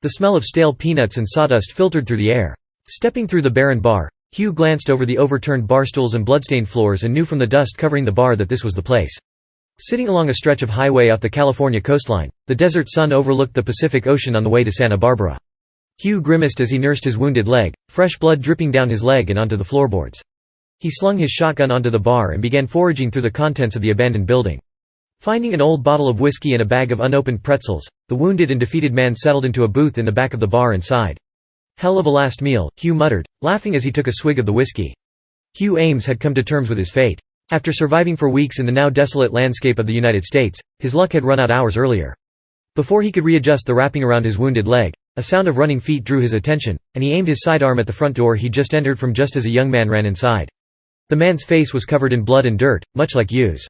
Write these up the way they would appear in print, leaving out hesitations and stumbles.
The smell of stale peanuts and sawdust filtered through the air. Stepping through the barren bar, Hugh glanced over the overturned barstools and bloodstained floors and knew from the dust covering the bar that this was the place. Sitting along a stretch of highway off the California coastline, the desert sun overlooked the Pacific Ocean on the way to Santa Barbara. Hugh grimaced as he nursed his wounded leg, fresh blood dripping down his leg and onto the floorboards. He slung his shotgun onto the bar and began foraging through the contents of the abandoned building. Finding an old bottle of whiskey and a bag of unopened pretzels, the wounded and defeated man settled into a booth in the back of the bar and sighed. "Hell of a last meal," Hugh muttered, laughing as he took a swig of the whiskey. Hugh Ames had come to terms with his fate. After surviving for weeks in the now desolate landscape of the United States, his luck had run out hours earlier. Before he could readjust the wrapping around his wounded leg, a sound of running feet drew his attention, and he aimed his sidearm at the front door he'd just entered from just as a young man ran inside. The man's face was covered in blood and dirt, much like Hugh's.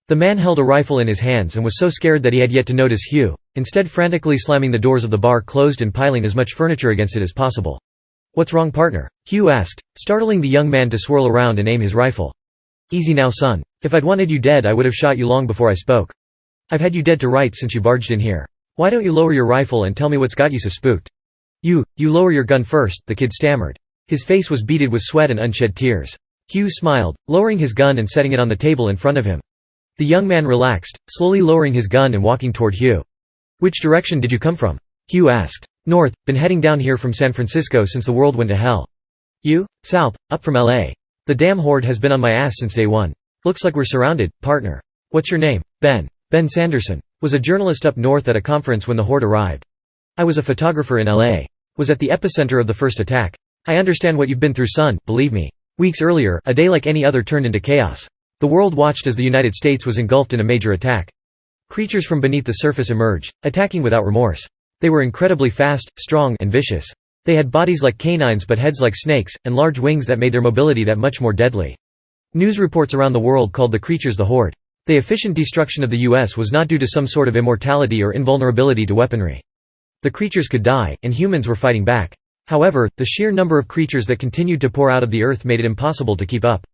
The man held a rifle in his hands and was so scared that he had yet to notice Hugh, instead frantically slamming the doors of the bar closed and piling as much furniture against it as possible. "What's wrong, partner?" Hugh asked, startling the young man to swirl around and aim his rifle. "Easy now, son. If I'd wanted you dead I would have shot you long before I spoke. I've had you dead to rights since you barged in here. Why don't you lower your rifle and tell me what's got you so spooked?" You lower your gun first," the kid stammered. His face was beaded with sweat and unshed tears. Hugh smiled, lowering his gun and setting it on the table in front of him. The young man relaxed, slowly lowering his gun and walking toward Hugh. "Which direction did you come from?" Hugh asked. "North, been heading down here from San Francisco since the world went to hell." "You? South, up from LA. The damn horde has been on my ass since day one. Looks like we're surrounded, partner. What's your name?" "Ben. Ben Sanderson. Was a journalist up north at a conference when the horde arrived. I was a photographer in LA. Was at the epicenter of the first attack. I understand what you've been through, son, believe me. Weeks earlier, a day like any other turned into chaos. The world watched as the United States was engulfed in a major attack. Creatures from beneath the surface emerged, attacking without remorse. They were incredibly fast, strong, and vicious. They had bodies like canines but heads like snakes, and large wings that made their mobility that much more deadly. News reports around the world called the creatures the Horde. The efficient destruction of the U.S. was not due to some sort of immortality or invulnerability to weaponry. The creatures could die, and humans were fighting back. However, the sheer number of creatures that continued to pour out of the earth made it impossible to keep up.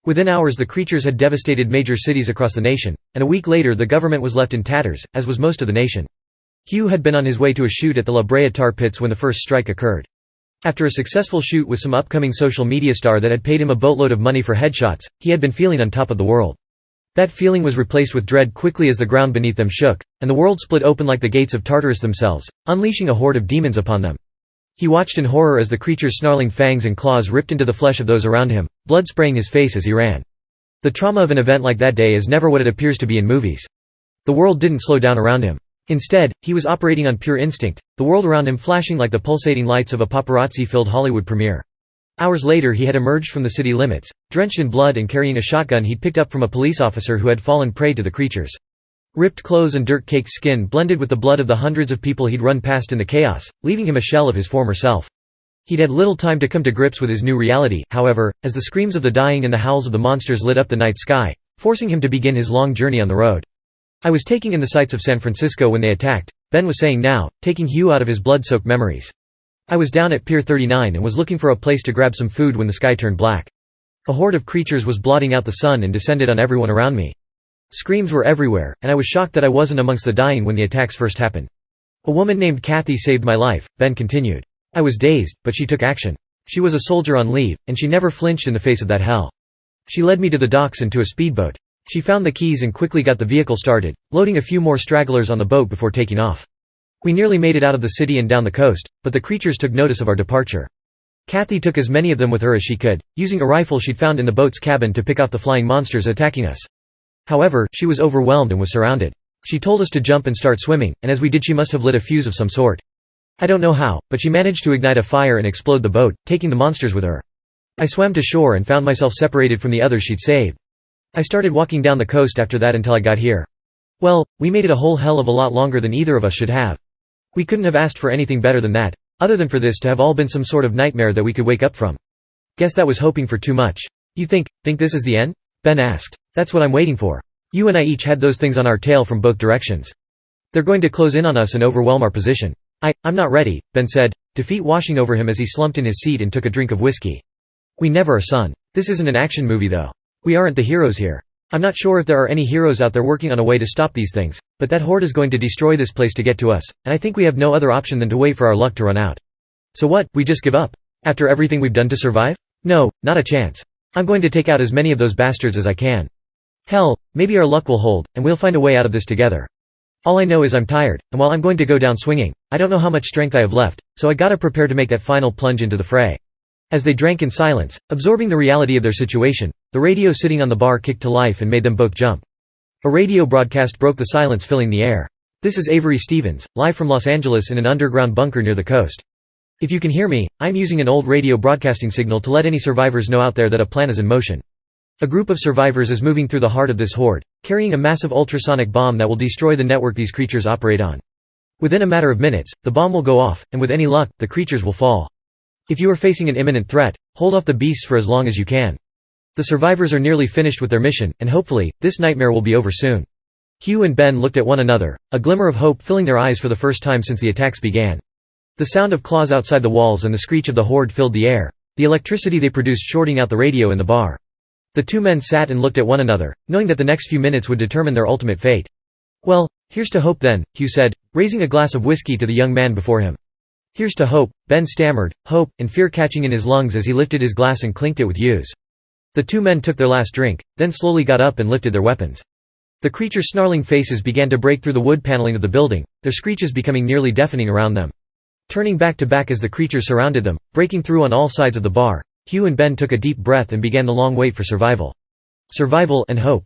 Within hours the creatures had devastated major cities across the nation, and a week later the government was left in tatters, as was most of the nation. Hugh had been on his way to a shoot at the La Brea tar pits when the first strike occurred. After a successful shoot with some upcoming social media star that had paid him a boatload of money for headshots, he had been feeling on top of the world. That feeling was replaced with dread quickly as the ground beneath them shook, and the world split open like the gates of Tartarus themselves, unleashing a horde of demons upon them. He watched in horror as the creature's snarling fangs and claws ripped into the flesh of those around him, blood spraying his face as he ran. The trauma of an event like that day is never what it appears to be in movies. The world didn't slow down around him. Instead, he was operating on pure instinct, the world around him flashing like the pulsating lights of a paparazzi-filled Hollywood premiere. Hours later he had emerged from the city limits, drenched in blood and carrying a shotgun he'd picked up from a police officer who had fallen prey to the creatures. Ripped clothes and dirt-caked skin blended with the blood of the hundreds of people he'd run past in the chaos, leaving him a shell of his former self. He'd had little time to come to grips with his new reality, however, as the screams of the dying and the howls of the monsters lit up the night sky, forcing him to begin his long journey on the road. "I was taking in the sights of San Francisco when they attacked," Ben was saying now, taking Hugh out of his blood-soaked memories. "I was down at Pier 39 and was looking for a place to grab some food when the sky turned black. A horde of creatures was blotting out the sun and descended on everyone around me. Screams were everywhere, and I was shocked that I wasn't amongst the dying when the attacks first happened. A woman named Kathy saved my life," Ben continued. "I was dazed, but she took action. She was a soldier on leave, and she never flinched in the face of that hell. She led me to the docks and to a speedboat. She found the keys and quickly got the vehicle started, loading a few more stragglers on the boat before taking off. We nearly made it out of the city and down the coast, but the creatures took notice of our departure. Kathy took as many of them with her as she could, using a rifle she'd found in the boat's cabin to pick off the flying monsters attacking us. However, she was overwhelmed and was surrounded. She told us to jump and start swimming, and as we did she must have lit a fuse of some sort. I don't know how, but she managed to ignite a fire and explode the boat, taking the monsters with her. I swam to shore and found myself separated from the others she'd saved. I started walking down the coast after that until I got here. Well, we made it a whole hell of a lot longer than either of us should have. We couldn't have asked for anything better than that, other than for this to have all been some sort of nightmare that we could wake up from. Guess that was hoping for too much. You think this is the end?" Ben asked. "That's what I'm waiting for. You and I each had those things on our tail from both directions. They're going to close in on us and overwhelm our position. I'm not ready," Ben said, defeat washing over him as he slumped in his seat and took a drink of whiskey. "We never are, son. This isn't an action movie though. We aren't the heroes here. I'm not sure if there are any heroes out there working on a way to stop these things, but that horde is going to destroy this place to get to us, and I think we have no other option than to wait for our luck to run out. So what, we just give up? After everything we've done to survive? No, not a chance. I'm going to take out as many of those bastards as I can. Hell, maybe our luck will hold, and we'll find a way out of this together. All I know is I'm tired, and while I'm going to go down swinging, I don't know how much strength I have left, so I gotta prepare to make that final plunge into the fray. As they drank in silence, absorbing the reality of their situation, the radio sitting on the bar kicked to life and made them both jump. A radio broadcast broke the silence filling the air. This is Avery Stevens, live from Los Angeles in an underground bunker near the coast. If you can hear me, I'm using an old radio broadcasting signal to let any survivors know out there that a plan is in motion. A group of survivors is moving through the heart of this horde, carrying a massive ultrasonic bomb that will destroy the network these creatures operate on. Within a matter of minutes, the bomb will go off, and with any luck, the creatures will fall. If you are facing an imminent threat, hold off the beasts for as long as you can. The survivors are nearly finished with their mission, and hopefully, this nightmare will be over soon. Hugh and Ben looked at one another, a glimmer of hope filling their eyes for the first time since the attacks began. The sound of claws outside the walls and the screech of the horde filled the air, the electricity they produced shorting out the radio in the bar. The two men sat and looked at one another, knowing that the next few minutes would determine their ultimate fate. "Well, here's to hope then," Hugh said, raising a glass of whiskey to the young man before him. "Here's to hope," Ben stammered, hope and fear catching in his lungs as he lifted his glass and clinked it with Hugh's. The two men took their last drink, then slowly got up and lifted their weapons. The creature's snarling faces began to break through the wood paneling of the building, their screeches becoming nearly deafening around them. Turning back to back as the creature surrounded them, breaking through on all sides of the bar, Hugh and Ben took a deep breath and began the long wait for survival. Survival and hope.